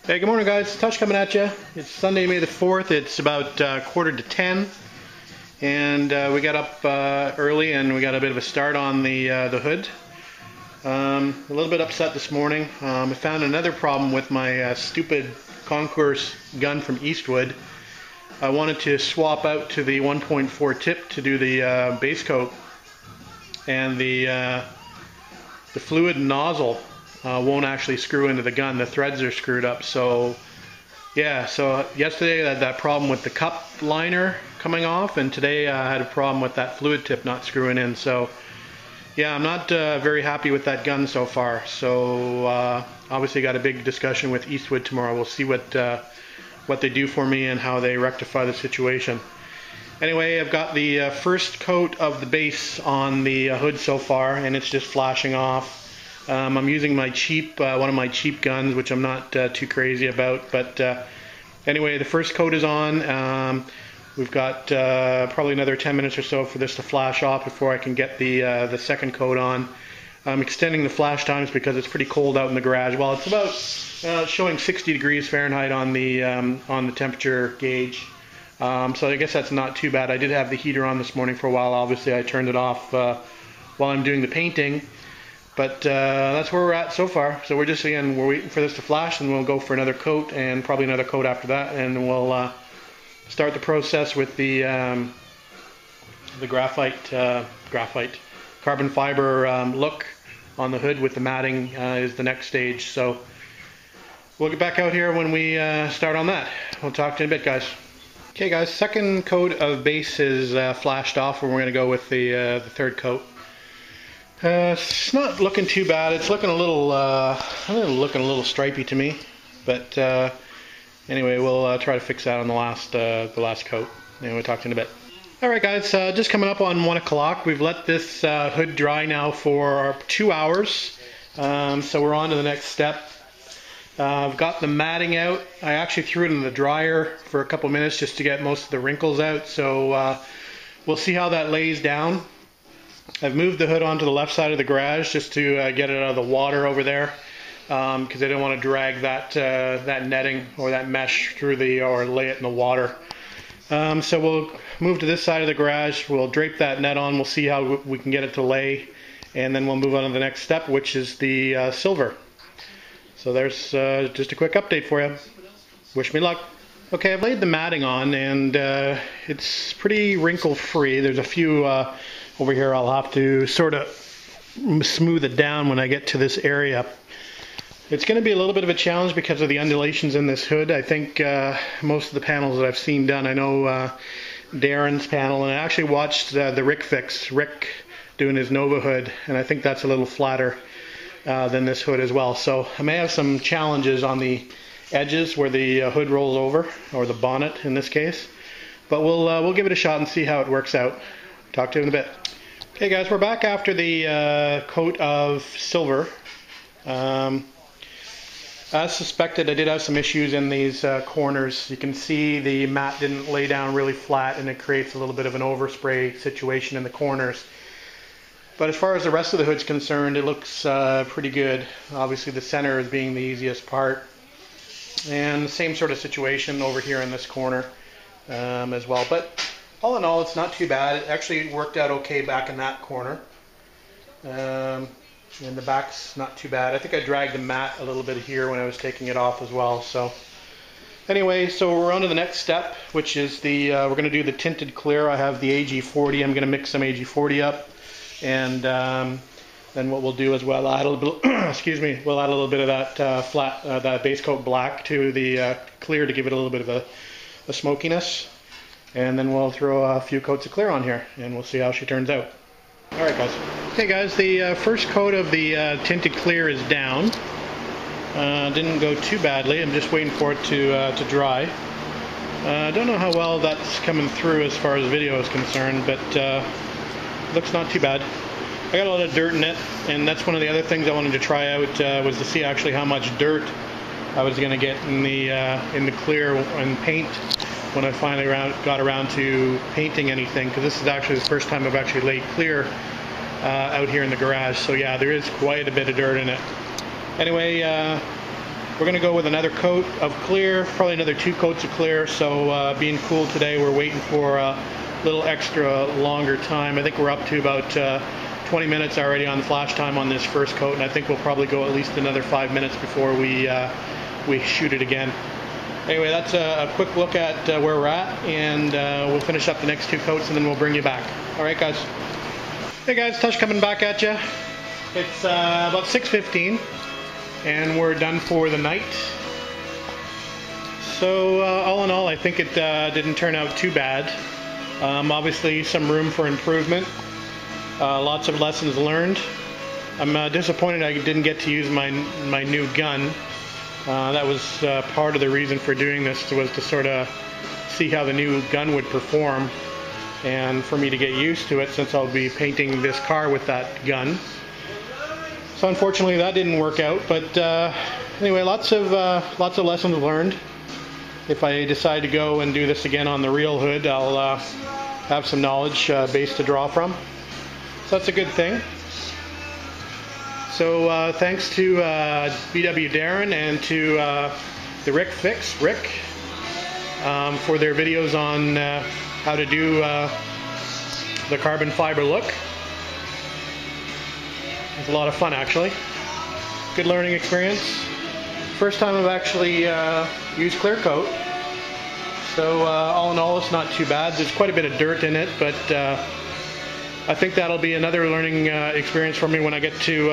Hey, good morning guys, Touch coming at you. It's Sunday, May the 4th. It's about 9:45 and we got up early and we got a bit of a start on the hood. A little bit upset this morning. I found another problem with my stupid Concourse gun from Eastwood. I wanted to swap out to the 1.4 tip to do the base coat, and the fluid nozzle won't actually screw into the gun. The threads are screwed up. So yeah, so yesterday I had that problem with the cup liner coming off, and today I had a problem with that fluid tip not screwing in. So yeah, I'm not very happy with that gun so far. So obviously got a big discussion with Eastwood tomorrow. We'll see what they do for me and how they rectify the situation. Anyway, I've got the first coat of the base on the hood so far, and it's just flashing off. I'm using my cheap, one of my cheap guns, which I'm not too crazy about. But anyway, the first coat is on. We've got probably another 10 minutes or so for this to flash off before I can get the second coat on. I'm extending the flash times because it's pretty cold out in the garage. Well, it's about showing 60 degrees Fahrenheit on the temperature gauge. So I guess that's not too bad. I did have the heater on this morning for a while. Obviously, I turned it off while I'm doing the painting. But that's where we're at so far. So we're waiting for this to flash, and we'll go for another coat and probably another coat after that, and we'll start the process with the graphite carbon fiber look on the hood with the matting is the next stage. So we'll get back out here when we start on that. We'll talk to you in a bit, guys. Okay guys, second coat of base is flashed off, and we're going to go with the third coat. It's not looking too bad. It's looking a little stripy to me, but anyway, we'll try to fix that on the last coat, and we'll talk to you in a bit. Alright guys, just coming up on 1 o'clock. We've let this hood dry now for 2 hours, so we're on to the next step. I've got the matting out. I actually threw it in the dryer for a couple minutes just to get most of the wrinkles out, so we'll see how that lays down. I've moved the hood onto the left side of the garage just to get it out of the water over there, because I don't want to drag that netting or that mesh through or lay it in the water. So we'll move to this side of the garage. We'll drape that net on. We'll see how we can get it to lay, and then we'll move on to the next step, which is the silver. So there's just a quick update for you. Wish me luck. Okay, I've laid the matting on, and it's pretty wrinkle free. There's a few over here I'll have to sort of smooth it down when I get to this area. It's going to be a little bit of a challenge because of the undulations in this hood. I think most of the panels that I've seen done, I know Darren's panel, and I actually watched the Rickfix, Rick doing his Nova hood, and I think that's a little flatter than this hood as well. So I may have some challenges on the edges where the hood rolls over, or the bonnet in this case, but we'll give it a shot and see how it works out. Talk to you in a bit. Okay guys, we're back after the coat of silver. As suspected, I did have some issues in these corners. You can see the mat didn't lay down really flat, and it creates a little bit of an overspray situation in the corners. But as far as the rest of the hood's concerned, it looks pretty good. Obviously the center is being the easiest part. And the same sort of situation over here in this corner as well. But all in all, it's not too bad. It actually worked out okay back in that corner. And the back's not too bad. I think I dragged the mat a little bit here when I was taking it off as well. So anyway, so we're on to the next step, which is we're going to do the tinted clear. I have the AG40. I'm going to mix some AG40 up. And then what we'll do is we'll add a little bit, excuse me, we'll add a little bit of that that base coat black to the clear to give it a little bit of a smokiness. And then we'll throw a few coats of clear on here, and we'll see how she turns out. Alright guys. Okay guys, the first coat of the tinted clear is down. Didn't go too badly. I'm just waiting for it to dry. I don't know how well that's coming through as far as video is concerned, but looks not too bad. I got a lot of dirt in it, and that's one of the other things I wanted to try out was to see actually how much dirt I was going to get in the clear and paint when I finally got around to painting anything, because this is actually the first time I've actually laid clear out here in the garage. So yeah, there is quite a bit of dirt in it. Anyway, We're going to go with another coat of clear, probably another 2 coats of clear. So being cool today, we're waiting for a little extra longer time. I think we're up to about 20 minutes already on the flash time on this first coat, and I think we'll probably go at least another 5 minutes before we shoot it again. Anyway, that's a quick look at where we're at, and we'll finish up the next 2 coats and then we'll bring you back. Alright guys. Hey guys, Tush coming back at you. It's about 6:15 and we're done for the night. So all in all, I think it didn't turn out too bad. Obviously some room for improvement. Lots of lessons learned. I'm disappointed I didn't get to use my new gun. That was part of the reason for doing this, was to sort of see how the new gun would perform and for me to get used to it, since I'll be painting this car with that gun. So unfortunately that didn't work out, but anyway, lots of lessons learned. If I decide to go and do this again on the real hood, I'll have some knowledge base to draw from. So that's a good thing. So thanks to VWDarrin and to the Rickfix, Rick, for their videos on how to do the carbon fiber look. It's a lot of fun actually. Good learning experience. First time I've actually used clear coat. So all in all, it's not too bad. There's quite a bit of dirt in it, but I think that'll be another learning experience for me when I get to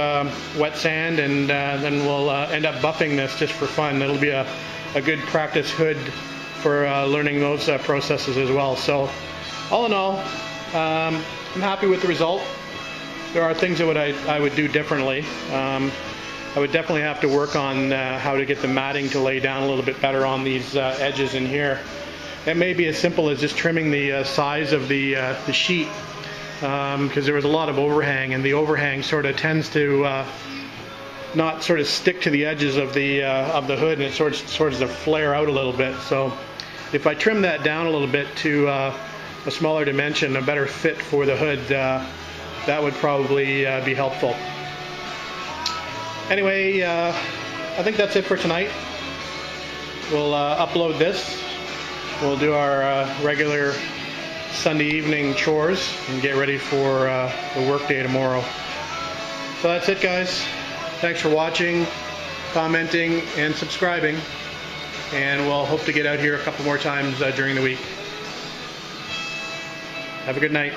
wet sand, and then we'll end up buffing this just for fun. It'll be a good practice hood for learning those processes as well. So all in all, I'm happy with the result. There are things that I would do differently. I would definitely have to work on how to get the matting to lay down a little bit better on these edges in here. It may be as simple as just trimming the size of the sheet, because there was a lot of overhang, and the overhang sort of tends to not sort of stick to the edges of the hood, and it sort of to flare out a little bit. So if I trim that down a little bit to a smaller dimension, a better fit for the hood, that would probably be helpful. Anyway, I think that's it for tonight. We'll upload this. We'll do our regular Sunday evening chores and get ready for the work day tomorrow. So that's it guys. Thanks for watching, commenting, and subscribing. And we'll hope to get out here a couple more times during the week. Have a good night.